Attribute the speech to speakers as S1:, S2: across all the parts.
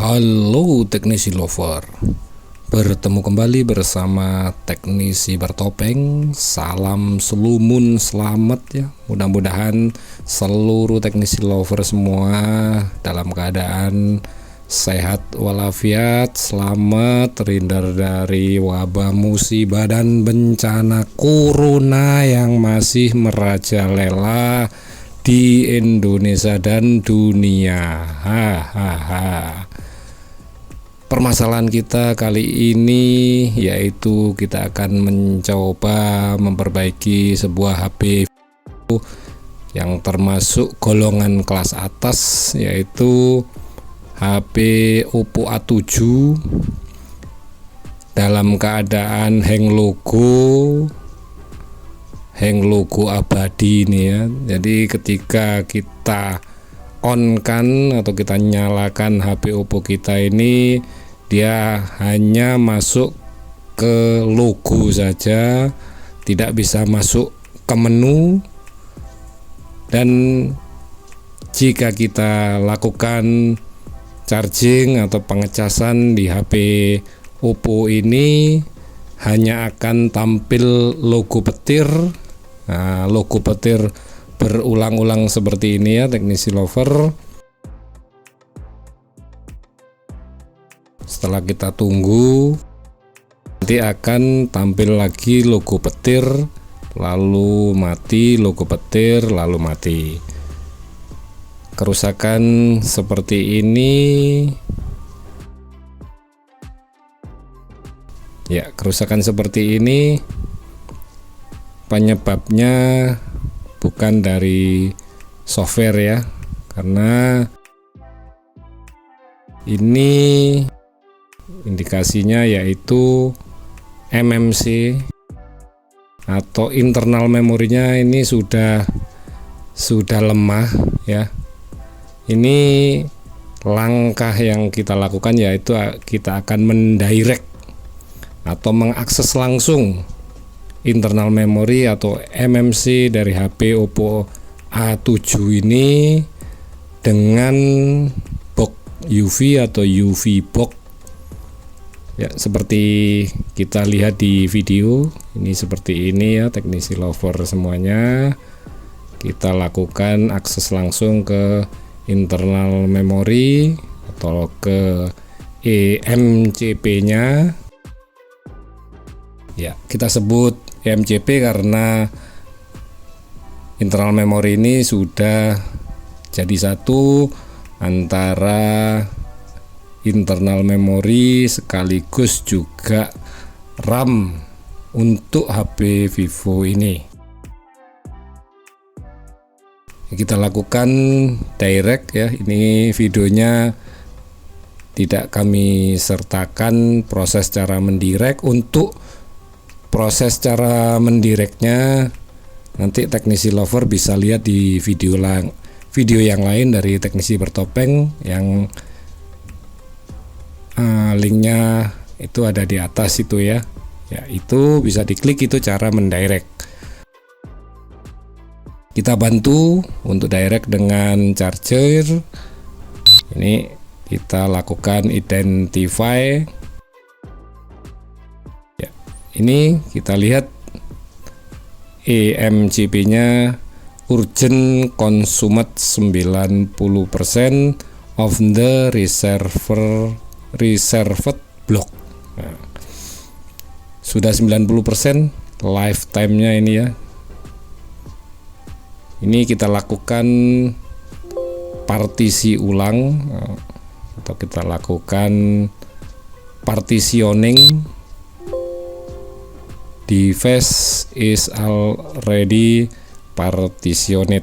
S1: Halo teknisi lover, bertemu kembali bersama teknisi bertopeng. Salam selumun selamat ya. Mudah-mudahan seluruh teknisi lover semua dalam keadaan sehat walafiat, selamat terhindar dari wabah musibah dan bencana corona yang masih merajalela di Indonesia dan dunia. Hahaha. Permasalahan kita kali ini yaitu kita akan mencoba memperbaiki sebuah HP yang termasuk golongan kelas atas, yaitu HP Oppo A7 dalam keadaan hang logo abadi ini ya. Jadi ketika kita on kan atau kita nyalakan HP Oppo kita ini, dia hanya masuk ke logo saja, tidak bisa masuk ke menu. Dan jika kita lakukan charging atau pengecasan di HP Oppo ini, hanya akan tampil logo petir. Nah, logo petir berulang-ulang seperti ini ya teknisi lover. Setelah kita tunggu, nanti akan tampil lagi logo petir, lalu mati, logo petir, lalu mati. Kerusakan seperti ini ya, kerusakan seperti ini penyebabnya bukan dari software ya, karena ini indikasinya yaitu MMC atau internal memorinya ini sudah lemah ya. Ini langkah yang kita lakukan yaitu kita akan mendirect atau mengakses langsung internal memory atau MMC dari HP Oppo A7 ini dengan box UV atau UV box ya, seperti kita lihat di video ini. Seperti ini ya teknisi lover semuanya. Kita lakukan akses langsung ke internal memory atau ke eMCP nya ya. Kita sebut eMCP karena internal memory ini sudah jadi satu antara internal memory sekaligus juga RAM untuk HP Vivo ini. Kita lakukan direct ya. Ini videonya tidak kami sertakan proses cara mendirect. Untuk proses cara mendirectnya nanti teknisi lover bisa lihat di video yang lain dari teknisi bertopeng yang linknya itu ada di atas itu ya. Ya, itu bisa diklik, itu cara mendirect. Kita bantu untuk direct dengan charger. Ini kita lakukan identify. Ya, ini kita lihat eMCP-nya urgent consumed 90% of the reserved block. Nah, sudah 90% lifetime-nya ini ya. Ini kita lakukan partisi ulang atau kita lakukan partitioning. Device is already partitioned.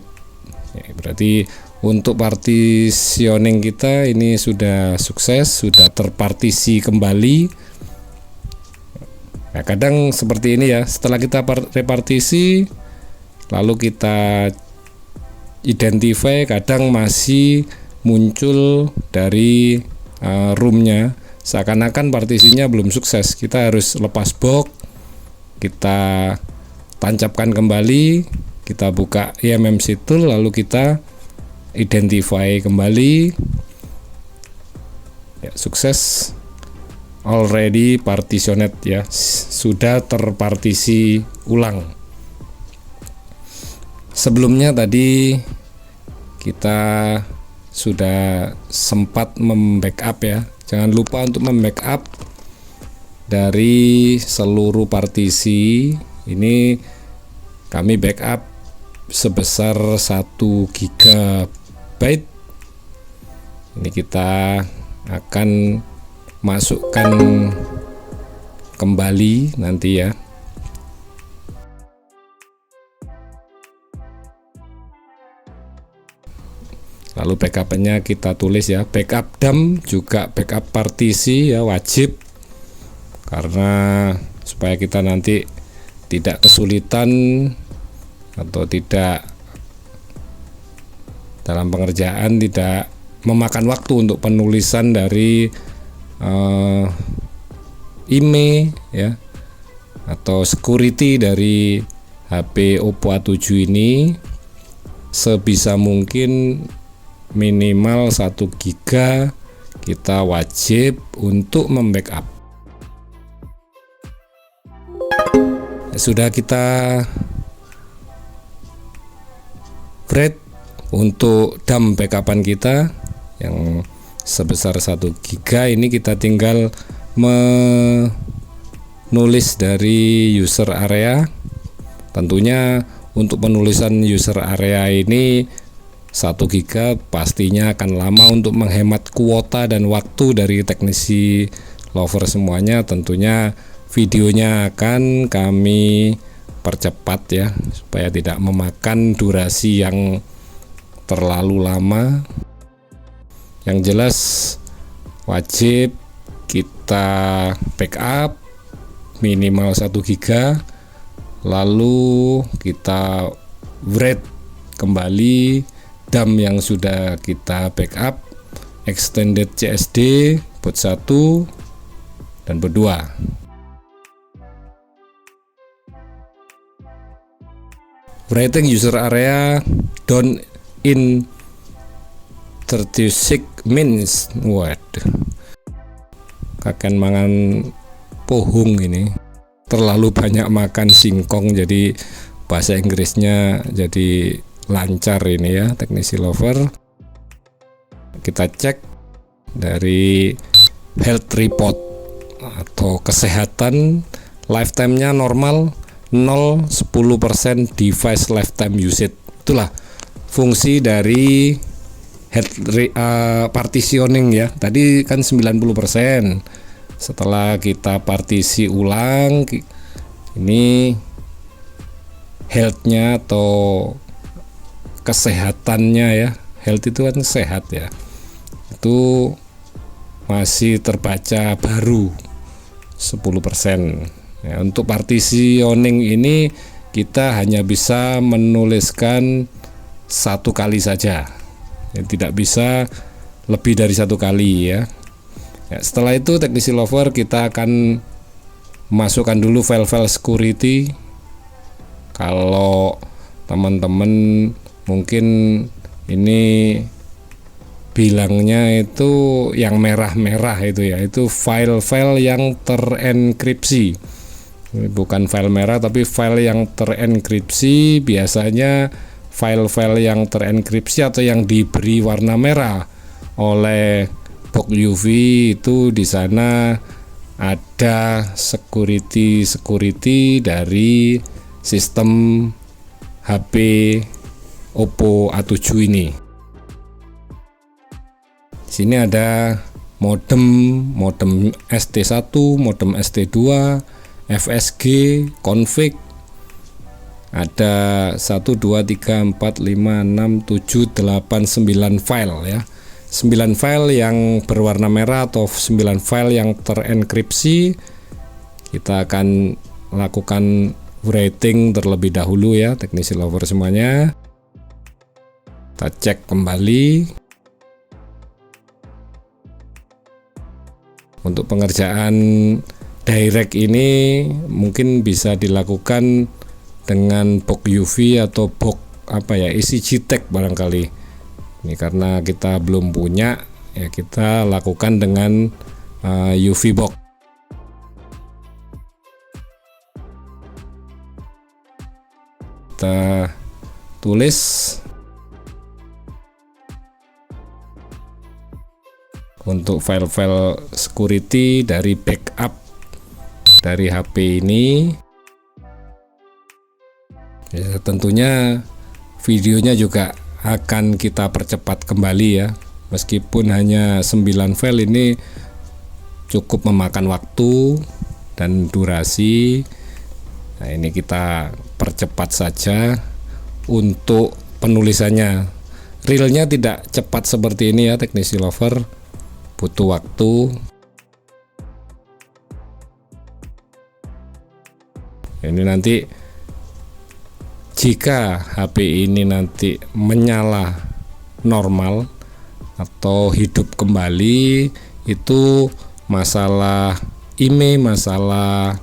S1: Ya, berarti untuk partitioning kita ini sudah sukses, sudah terpartisi kembali. Nah, kadang seperti ini ya, setelah kita repartisi lalu kita identify, kadang masih muncul dari roomnya seakan-akan partisinya belum sukses. Kita harus lepas box, kita tancapkan kembali, kita buka eMMC tool, lalu kita identify kembali Ya, sukses, already partitioned ya, sudah terpartisi ulang. Sebelumnya tadi kita sudah sempat membackup ya. Jangan lupa untuk membackup dari seluruh partisi. Ini kami backup sebesar 1 GB. Ini kita akan masukkan kembali nanti ya. Lalu backupnya kita tulis ya, backup DAM juga backup partisi ya, wajib, karena supaya kita nanti tidak kesulitan atau tidak dalam pengerjaan tidak memakan waktu untuk penulisan dari IMEI ya atau security dari HP Oppo A7 ini. Sebisa mungkin minimal 1 GB kita wajib untuk membackup. Sudah kita write untuk DAM backupan kita yang sebesar 1 GB. Ini kita tinggal menulis dari user area. Tentunya untuk penulisan user area ini 1 GB pastinya akan lama. Untuk menghemat kuota dan waktu dari teknisi lover semuanya, tentunya videonya akan kami percepat ya, supaya tidak memakan durasi yang terlalu lama. Yang jelas wajib kita backup minimal 1 GB, lalu kita write kembali DAM yang sudah kita backup, extended CSD boot 1 dan boot 2. Writing user area down in 36 minutes. Waduh, kakan mangan pohung ini, terlalu banyak makan singkong, jadi bahasa Inggrisnya jadi lancar ini ya teknisi lover. Kita cek dari health report atau kesehatan, lifetime-nya normal 0-10% device lifetime usage. Itulah fungsi dari partitioning ya. Tadi kan 90%. Setelah kita partisi ulang, ini health-nya atau kesehatannya ya, health itu kan sehat ya, itu masih terbaca baru 10% ya. Untuk partitioning ini kita hanya bisa menuliskan 1 kali saja ya, tidak bisa lebih dari 1 kali ya. Setelah itu teknisi lover kita akan masukkan dulu file-file security. Kalau teman-teman mungkin ini bilangnya itu yang merah-merah itu ya, itu file-file yang terenkripsi. Bukan file merah tapi file yang terenkripsi. Biasanya file-file yang terenkripsi atau yang diberi warna merah oleh box UV itu di sana ada security dari sistem HP Oppo A7 ini. Di sini ada modem ST1, modem ST2, FSG, config. Ada 1 2 3 4 5 6 7 8 9 file ya. 9 file yang berwarna merah atau 9 file yang terenkripsi. Kita akan lakukan writing terlebih dahulu ya teknisi lover semuanya. Kita cek kembali. Untuk pengerjaan direct ini mungkin bisa dilakukan dengan box UV atau box ECG tag barangkali. Ini karena kita belum punya, ya kita lakukan dengan UV box. Kita tulis untuk file-file security dari backup dari HP ini. Ya, tentunya videonya juga akan kita percepat kembali ya, meskipun hanya 9 file ini cukup memakan waktu dan durasi. Nah, ini kita percepat saja untuk penulisannya. Realnya tidak cepat seperti ini ya teknisi lover, butuh waktu. Ini nanti jika HP ini nanti menyala normal atau hidup kembali, itu masalah IMEI, masalah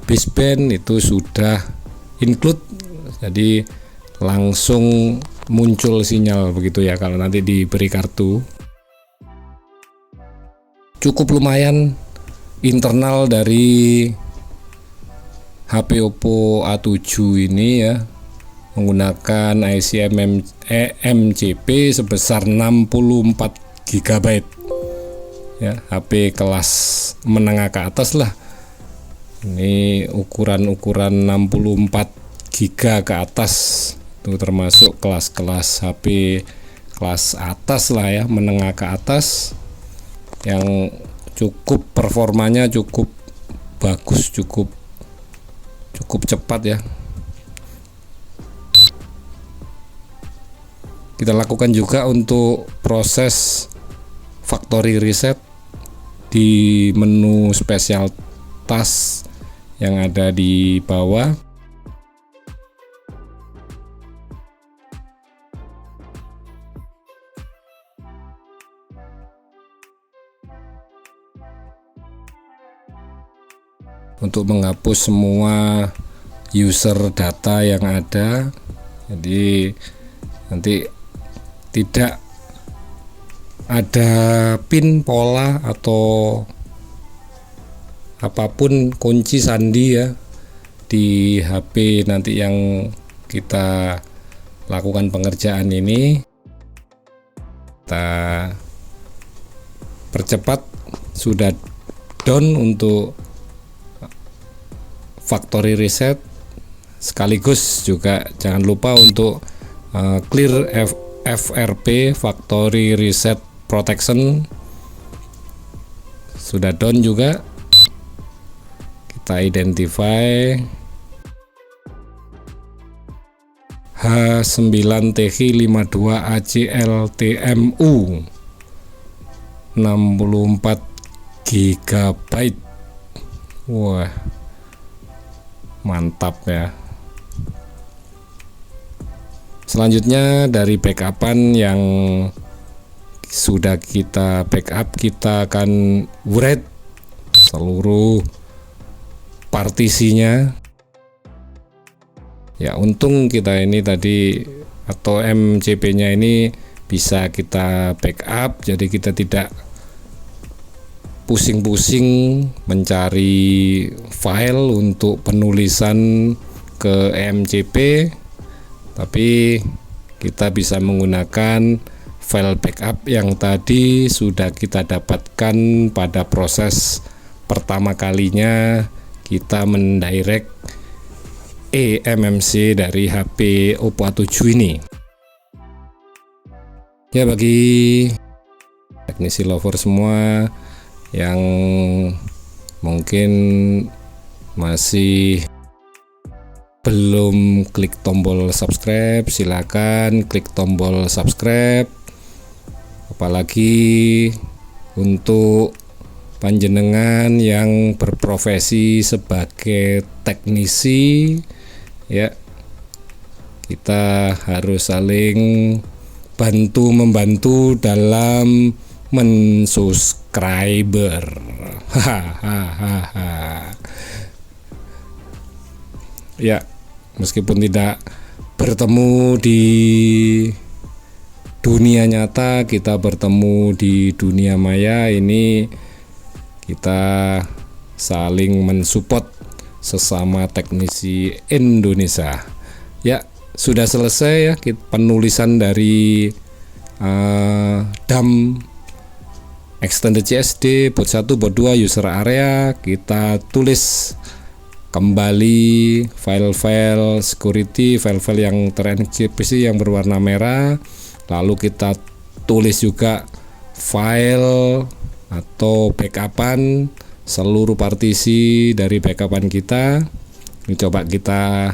S1: baseband itu sudah include, jadi langsung muncul sinyal begitu ya kalau nanti diberi kartu. Cukup lumayan internal dari HP Oppo A7 ini ya, menggunakan IC eMCP sebesar 64 GB ya, HP kelas menengah ke atas lah. Ini ukuran 64 GB ke atas, itu termasuk kelas-kelas HP kelas atas lah ya, menengah ke atas, yang cukup performanya cukup bagus, cukup cepat ya. Kita lakukan juga untuk proses factory reset di menu spesial task yang ada di bawah. Untuk menghapus semua user data yang ada, jadi nanti tidak ada pin, pola atau apapun kunci sandi ya di HP nanti yang kita lakukan pengerjaan ini. Kita percepat, sudah done untuk factory reset, sekaligus juga jangan lupa untuk clear FRP factory reset protection, sudah done juga. Kita identify H9TH52ACLTMU 64 GB. Wah, mantap ya. Selanjutnya dari backupan yang sudah kita backup, kita akan write seluruh partisinya ya. Untung kita ini tadi atau MCP nya ini bisa kita backup, jadi kita tidak pusing-pusing mencari file untuk penulisan ke MCP, tapi kita bisa menggunakan file backup yang tadi sudah kita dapatkan pada proses pertama kalinya kita mendirect eMMC dari HP Oppo A7 ini. Ya, bagi teknisi lover semua yang mungkin masih belum klik tombol subscribe, silakan klik tombol subscribe. Apalagi untuk panjenengan yang berprofesi sebagai teknisi ya, kita harus saling bantu membantu dalam mensubscriber. Ya, meskipun tidak bertemu di dunia nyata, kita bertemu di dunia maya ini, kita saling mensupport sesama teknisi Indonesia. Ya, sudah selesai ya penulisan dari DAM Extended CSD bot 1 bot 2 user area. Kita tulis kembali file-file security, file-file yang terenkripsi yang berwarna merah. Lalu kita tulis juga file atau backupan seluruh partisi dari backupan kita. Ini coba kita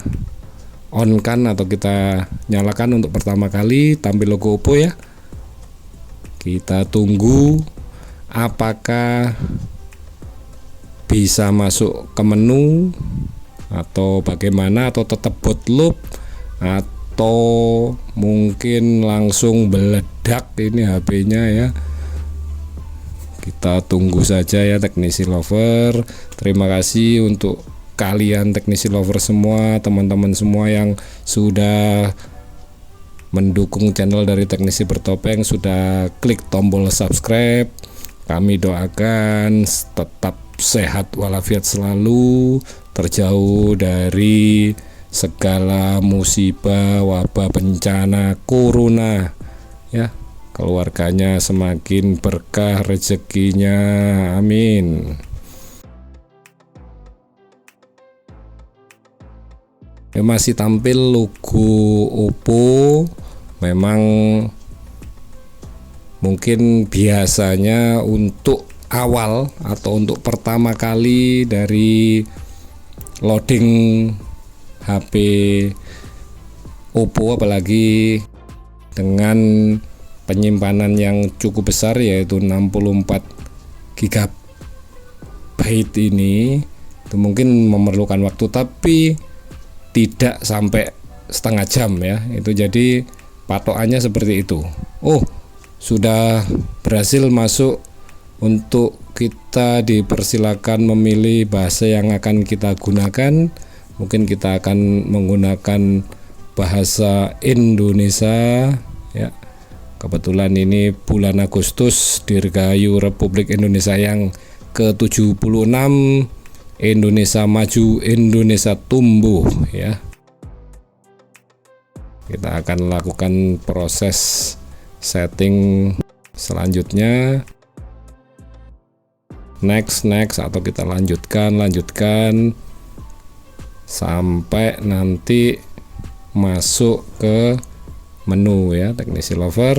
S1: on kan atau kita nyalakan untuk pertama kali, tampil logo Oppo ya. Kita tunggu apakah bisa masuk ke menu atau bagaimana, atau tetap boot loop, atau mungkin langsung meledak ini HP-nya ya. Kita tunggu saja ya teknisi lover. Terima kasih untuk kalian teknisi lover semua, teman-teman semua yang sudah mendukung channel dari Teknisi Bertopeng, sudah klik tombol subscribe. Kami doakan tetap sehat walafiat selalu, terjauh dari segala musibah, wabah, bencana, corona ya. Keluarganya semakin berkah rezekinya, amin. Ya, masih tampil logo Oppo. Memang mungkin biasanya untuk awal atau untuk pertama kali dari loading HP Oppo, apalagi dengan penyimpanan yang cukup besar yaitu 64 GB ini, itu mungkin memerlukan waktu, tapi tidak sampai setengah jam ya. Itu jadi patokannya seperti itu. Oh, sudah berhasil masuk. Untuk kita dipersilakan memilih bahasa yang akan kita gunakan. Mungkin kita akan menggunakan bahasa Indonesia ya. Kebetulan ini bulan Agustus, Dirgahayu Republik Indonesia yang ke-76, Indonesia maju, Indonesia tumbuh ya. Kita akan lakukan proses setting selanjutnya. Next atau kita lanjutkan sampai nanti masuk ke menu ya, teknisi lover.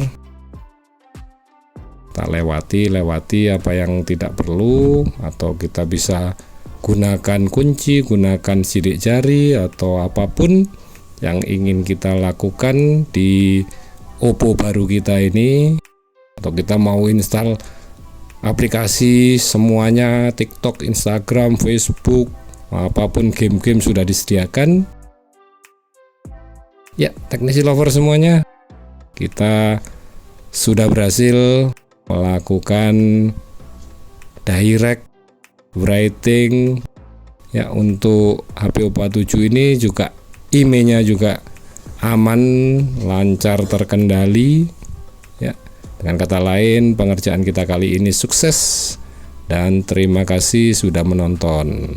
S1: Kita lewati apa yang tidak perlu, atau kita bisa gunakan kunci, gunakan sidik jari, atau apapun yang ingin kita lakukan di Oppo baru kita ini. Atau kita mau install aplikasi semuanya, TikTok, Instagram, Facebook, apapun, game-game sudah disediakan ya. Teknisi lover semuanya, kita sudah berhasil melakukan direct writing ya. Untuk HP Oppo A7 ini juga emailnya juga aman, lancar, terkendali ya. Dengan kata lain, pengerjaan kita kali ini sukses, dan terima kasih sudah menonton.